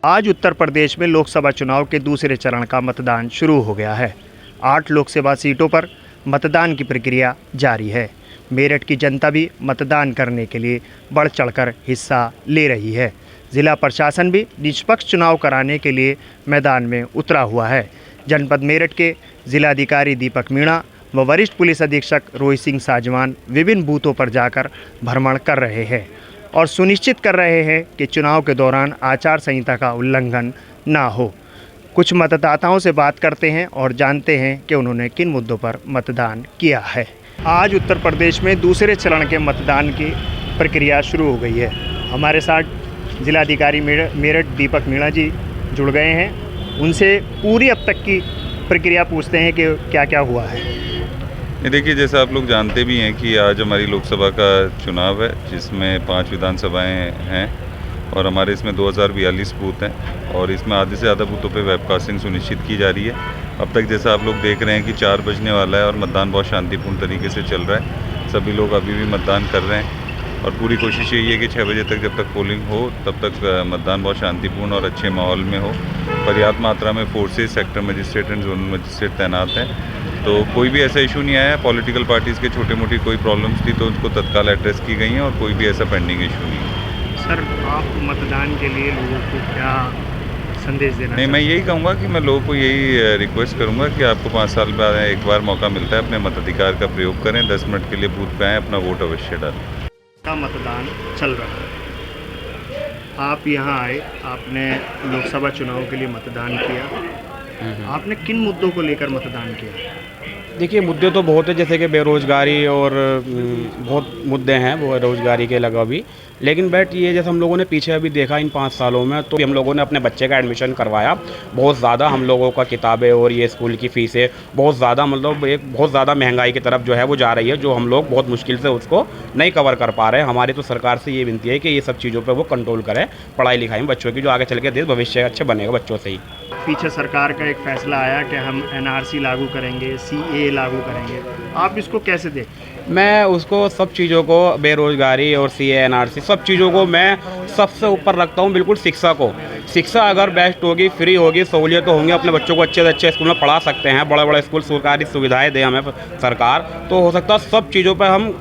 आज उत्तर प्रदेश में लोकसभा चुनाव के दूसरे चरण का मतदान शुरू हो गया है। 8 लोकसभा सीटों पर मतदान की प्रक्रिया जारी है। मेरठ की जनता भी मतदान करने के लिए बढ़ चढ़कर हिस्सा ले रही है। जिला प्रशासन भी निष्पक्ष चुनाव कराने के लिए मैदान में उतरा हुआ है। जनपद मेरठ के जिलाधिकारी दीपक मीणा व वरिष्ठ पुलिस अधीक्षक रोहित सिंह साजवान विभिन्न बूथों पर जाकर भ्रमण कर रहे हैं और सुनिश्चित कर रहे हैं कि चुनाव के दौरान आचार संहिता का उल्लंघन ना हो। कुछ मतदाताओं से बात करते हैं और जानते हैं कि उन्होंने किन मुद्दों पर मतदान किया है। आज उत्तर प्रदेश में दूसरे चरण के मतदान की प्रक्रिया शुरू हो गई है। हमारे साथ जिलाधिकारी मेरठ दीपक मीणा जी जुड़ गए हैं। उनसे पूरी अब तक की प्रक्रिया पूछते हैं कि क्या क्या हुआ है। देखिए, जैसा आप लोग जानते भी हैं कि आज हमारी लोकसभा का चुनाव है, जिसमें 5 विधानसभाएं हैं और हमारे इसमें 2042 बूथ हैं और इसमें आधे से ज़्यादा बूथों पे वेबकास्टिंग सुनिश्चित की जा रही है। अब तक जैसा आप लोग देख रहे हैं कि 4 बजने वाला है और मतदान बहुत शांतिपूर्ण तरीके से चल रहा है। सभी लोग अभी भी मतदान कर रहे हैं और पूरी कोशिश यही है कि 6 बजे तक जब तक पोलिंग हो तब तक मतदान बहुत शांतिपूर्ण और अच्छे माहौल में हो। पर्याप्त मात्रा में forces, sector magistrate and zonal magistrate तैनात हैं, तो कोई भी ऐसा इशू नहीं आया। पॉलिटिकल पार्टीज़ के छोटे मोटी कोई प्रॉब्लम्स थी तो उसको तत्काल एड्रेस की गई हैं और कोई भी ऐसा पेंडिंग इशू नहीं है। सर, आप मतदान के लिए लोगों को क्या संदेश देना? नहीं, मैं यही कहूँगा कि मैं लोगों को यही रिक्वेस्ट करूँगा कि आपको 5 साल बाद एक बार मौका मिलता है, अपने मताधिकार का प्रयोग करें। 10 मिनट के लिए बूथ पे आएँ, अपना वोट अवश्य डालें। का मतदान चल रहा है, आप यहाँ आए, आपने लोकसभा चुनाव के लिए मतदान किया। आपने किन मुद्दों को लेकर मतदान किया? देखिए, मुद्दे तो बहुत है, जैसे कि बेरोज़गारी और बहुत मुद्दे हैं वो रोज़गारी के अलावा भी। लेकिन बट ये जैसे हम लोगों ने पीछे अभी देखा इन 5 सालों में, तो हम लोगों ने अपने बच्चे का एडमिशन करवाया। बहुत ज़्यादा हम लोगों का किताबें और ये स्कूल की फ़ीसें बहुत ज़्यादा, मतलब एक बहुत ज़्यादा महंगाई की तरफ जो है वो जा रही है, जो हम लोग बहुत मुश्किल से उसको नहीं कवर कर पा रहे हैं। हमारी तो सरकार से ये विनती है कि ये सब चीज़ों पर वो कंट्रोल करें, पढ़ाई लिखाई में बच्चों की, जो आगे चल के देश भविष्य अच्छे बनेगा बच्चों से ही। पीछे सरकार का एक फैसला आया कि हम एनआरसी लागू करेंगे, सीए लागू करेंगे, आप इसको कैसे देखते? मैं उसको सब चीज़ों को, बेरोज़गारी और सीए, एनआरसी, सब चीज़ों को मैं सबसे ऊपर रखता हूँ। बिल्कुल शिक्षा को, शिक्षा अगर बेस्ट होगी, फ्री होगी, सहूलियत होंगी, अपने बच्चों को अच्छे से अच्छे स्कूल में पढ़ा सकते हैं, बड़े बड़े स्कूल, सरकारी सुविधाएं दे हमें सरकार, तो हो सकता है सब चीज़ों पर हम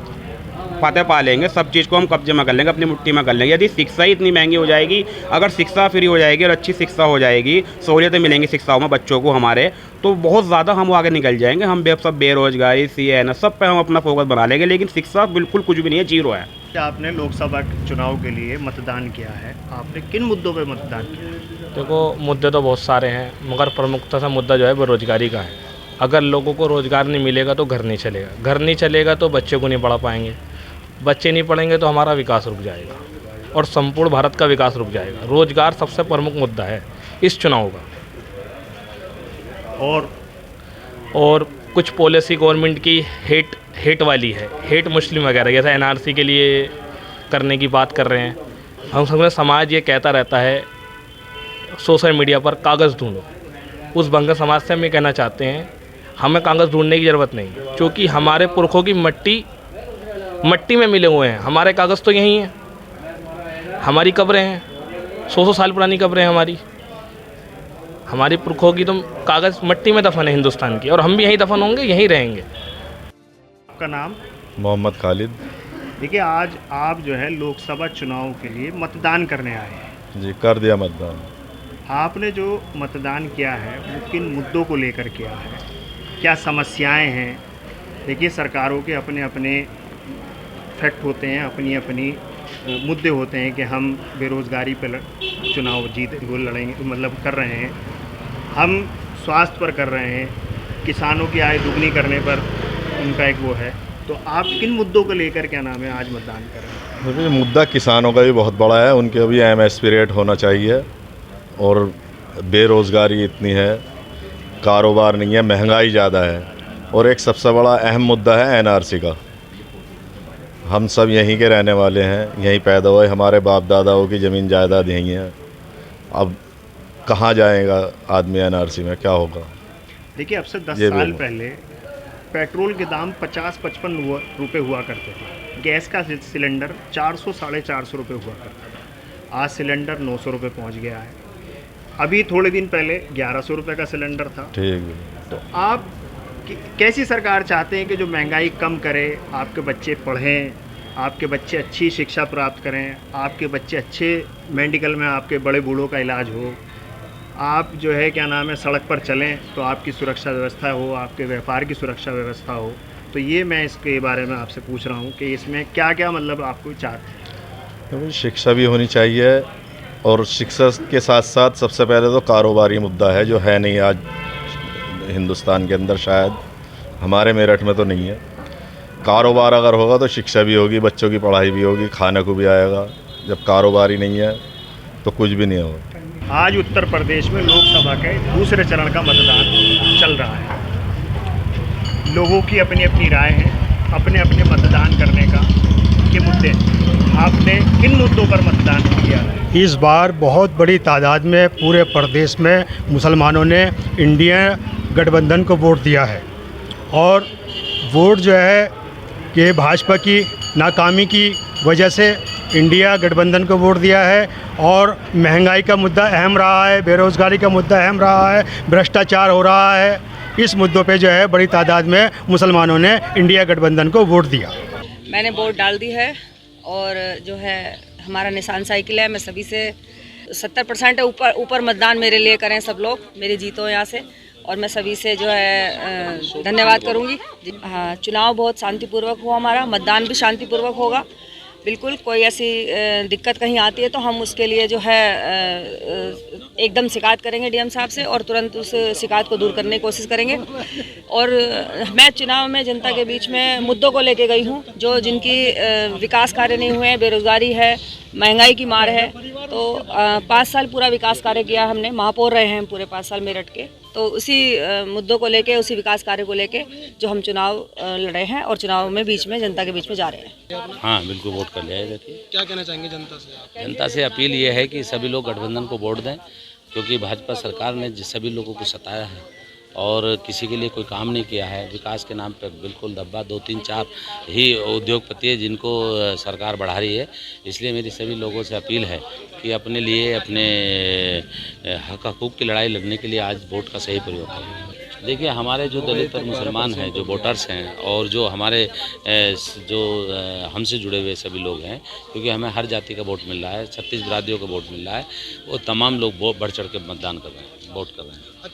फतेह पा लेंगे, सब चीज़ को हम कब्जे में कर लेंगे, अपनी मुट्ठी में कर लेंगे। यदि शिक्षा ही इतनी महंगी हो जाएगी, अगर शिक्षा फ्री हो जाएगी और अच्छी शिक्षा हो जाएगी, सहूलियतें मिलेंगी शिक्षाओं में बच्चों को हमारे, तो बहुत ज़्यादा हम आगे निकल जाएंगे। हम सब बेरोजगारी, सीए ना सब पे हम अपना फोकस बना लेंगे, लेकिन शिक्षा बिल्कुल कुछ भी नहीं है, जीरो है। आपने लोकसभा चुनाव के लिए मतदान किया है, आपने किन मुद्दों पर मतदान किया? देखो, मुद्दे तो बहुत सारे हैं, मगर प्रमुखता सा मुद्दा जो है वो रोज़गारी का है। अगर लोगों को रोज़गार नहीं मिलेगा तो घर नहीं चलेगा, घर नहीं चलेगा तो बच्चे को नहीं पढ़ा पाएंगे, बच्चे नहीं पढ़ेंगे तो हमारा विकास रुक जाएगा और संपूर्ण भारत का विकास रुक जाएगा। रोज़गार सबसे प्रमुख मुद्दा है इस चुनाव का। और कुछ पॉलिसी गवर्नमेंट की हेट वाली है, हेट मुस्लिम वगैरह, जैसे एनआरसी के लिए करने की बात कर रहे हैं। हम सब समाज ये कहता रहता है सोशल मीडिया पर, कागज़ ढूंढो। उस बंग समाज से हम ये कहना चाहते हैं, हमें कागज़ ढूंढने की ज़रूरत नहीं, क्योंकि हमारे पुरखों की मट्टी में मिले हुए हैं। हमारे कागज़ तो यहीं हैं, हमारी कब्रें हैं, 100 साल पुरानी कब्रें हैं हमारी पुरखों की, तो कागज़ मट्टी में दफन है हिंदुस्तान की, और हम भी यहीं दफन होंगे, यहीं रहेंगे। आपका नाम? मोहम्मद खालिद। देखिए, आज आप जो है लोकसभा चुनाव के लिए मतदान करने आए हैं। जी, कर दिया मतदान। आपने जो मतदान किया है वो किन मुद्दों को लेकर किया है, क्या समस्याएं हैं? देखिए, सरकारों के अपने अपने फैक्ट होते हैं, अपनी अपनी मुद्दे होते हैं कि हम बेरोज़गारी पर चुनाव वो लड़ेंगे, मतलब कर रहे हैं, हम स्वास्थ्य पर कर रहे हैं, किसानों की आय दुगनी करने पर उनका एक वो है। तो आप किन मुद्दों को लेकर, क्या नाम है, आज मतदान कर रहे हैं? मुद्दा किसानों का भी बहुत बड़ा है, उनके भी एमएसपी रेट होना चाहिए और बेरोज़गारी इतनी है, कारोबार नहीं है, महंगाई ज़्यादा है, और एक सबसे बड़ा अहम मुद्दा है एनआरसी का। हम सब यहीं के रहने वाले हैं, यहीं पैदा हुए, हमारे बाप दादाओं की ज़मीन जायदाद यहीं है। अब कहाँ जाएगा आदमी एनआरसी में, क्या होगा? देखिए, अब से 10 साल पहले पेट्रोल के दाम 50-55 रुपये हुआ करते थे, गैस का सिलेंडर 400 साढ़े 400 रुपये हुआ करता था। आज सिलेंडर 900 रुपये पहुँच गया है। अभी थोड़े दिन पहले 1100 रुपये का सिलेंडर था। ठीक है। तो आप कैसी सरकार चाहते हैं कि जो महंगाई कम करे, आपके बच्चे पढ़ें, आपके बच्चे अच्छी शिक्षा प्राप्त करें, आपके बच्चे अच्छे मेडिकल में आपके बड़े बूढ़ों का इलाज हो, आप जो है क्या नाम है सड़क पर चलें तो आपकी सुरक्षा व्यवस्था हो, आपके व्यापार की सुरक्षा व्यवस्था हो। तो ये मैं इसके बारे में आपसे पूछ रहा हूँ कि इसमें क्या क्या मतलब आपको चाहते हैं। तो शिक्षा भी होनी चाहिए, और शिक्षा के साथ साथ सबसे पहले तो कारोबारी मुद्दा है जो है नहीं आज हिंदुस्तान के अंदर, शायद हमारे मेरठ में तो नहीं है। कारोबार अगर होगा तो शिक्षा भी होगी, बच्चों की पढ़ाई भी होगी, खाने को भी आएगा। जब कारोबार ही नहीं है तो कुछ भी नहीं होगा। आज उत्तर प्रदेश में लोकसभा के दूसरे चरण का मतदान चल रहा है। लोगों की अपनी अपनी राय है, अपने अपने मतदान करने का के मुद्दे। आपने किन मुद्दों पर मतदान किया है? इस बार बहुत बड़ी तादाद में पूरे प्रदेश में मुसलमानों ने इंडिया गठबंधन को वोट दिया है, और वोट जो है कि भाजपा की नाकामी की वजह से इंडिया गठबंधन को वोट दिया है। और महंगाई का मुद्दा अहम रहा है, बेरोज़गारी का मुद्दा अहम रहा है, भ्रष्टाचार हो रहा है। इस मुद्दों पे जो है बड़ी तादाद में मुसलमानों ने इंडिया गठबंधन को वोट दिया। मैंने वोट डाल दी है, और जो है हमारा निशान साइकिल है। मैं सभी से 70% ऊपर मतदान मेरे लिए करें सब लोग, मेरी जीतो यहाँ से, और मैं सभी से जो है धन्यवाद करूँगी। हाँ, चुनाव बहुत शांतिपूर्वक हुआ, हमारा मतदान भी शांतिपूर्वक होगा। बिल्कुल कोई ऐसी दिक्कत कहीं आती है तो हम उसके लिए जो है एकदम शिकायत करेंगे डीएम साहब से, और तुरंत उस शिकायत को दूर करने की कोशिश करेंगे। और मैं चुनाव में जनता के बीच में मुद्दों को लेके गई हूँ, जो जिनकी विकास कार्य नहीं हुए हैं, बेरोज़गारी है, महंगाई की मार है। तो 5 साल पूरा विकास कार्य किया हमने, महापौर रहे हैं पूरे 5 साल मेरठ के। तो उसी मुद्दों को लेके, उसी विकास कार्य को लेके जो हम चुनाव लड़े हैं, और चुनाव में बीच में जनता के बीच में जा रहे हैं। हाँ बिल्कुल वोट कर लिया है। क्या कहना चाहेंगे जनता से? जनता से अपील ये है कि सभी लोग गठबंधन को वोट दें, क्योंकि भाजपा सरकार ने सभी लोगों को सताया है और किसी के लिए कोई काम नहीं किया है। विकास के नाम पर बिल्कुल दब्बा, 2-3-4 ही उद्योगपति है जिनको सरकार बढ़ा रही है। इसलिए मेरी सभी लोगों से अपील है कि अपने लिए, अपने हक हकूक़ की लड़ाई लड़ने के लिए आज वोट का सही प्रयोग करें। देखिए, हमारे जो दलित और मुसलमान हैं, जो वोटर्स हैं, और जो हमारे जो हमसे जुड़े हुए सभी लोग हैं, क्योंकि हमें हर जाति का वोट मिल रहा है, 36 बिरादरियों का वोट मिल रहा है, वो तमाम लोग बढ़ चढ़ के मतदान कर रहे हैं, वोट कर रहे हैं।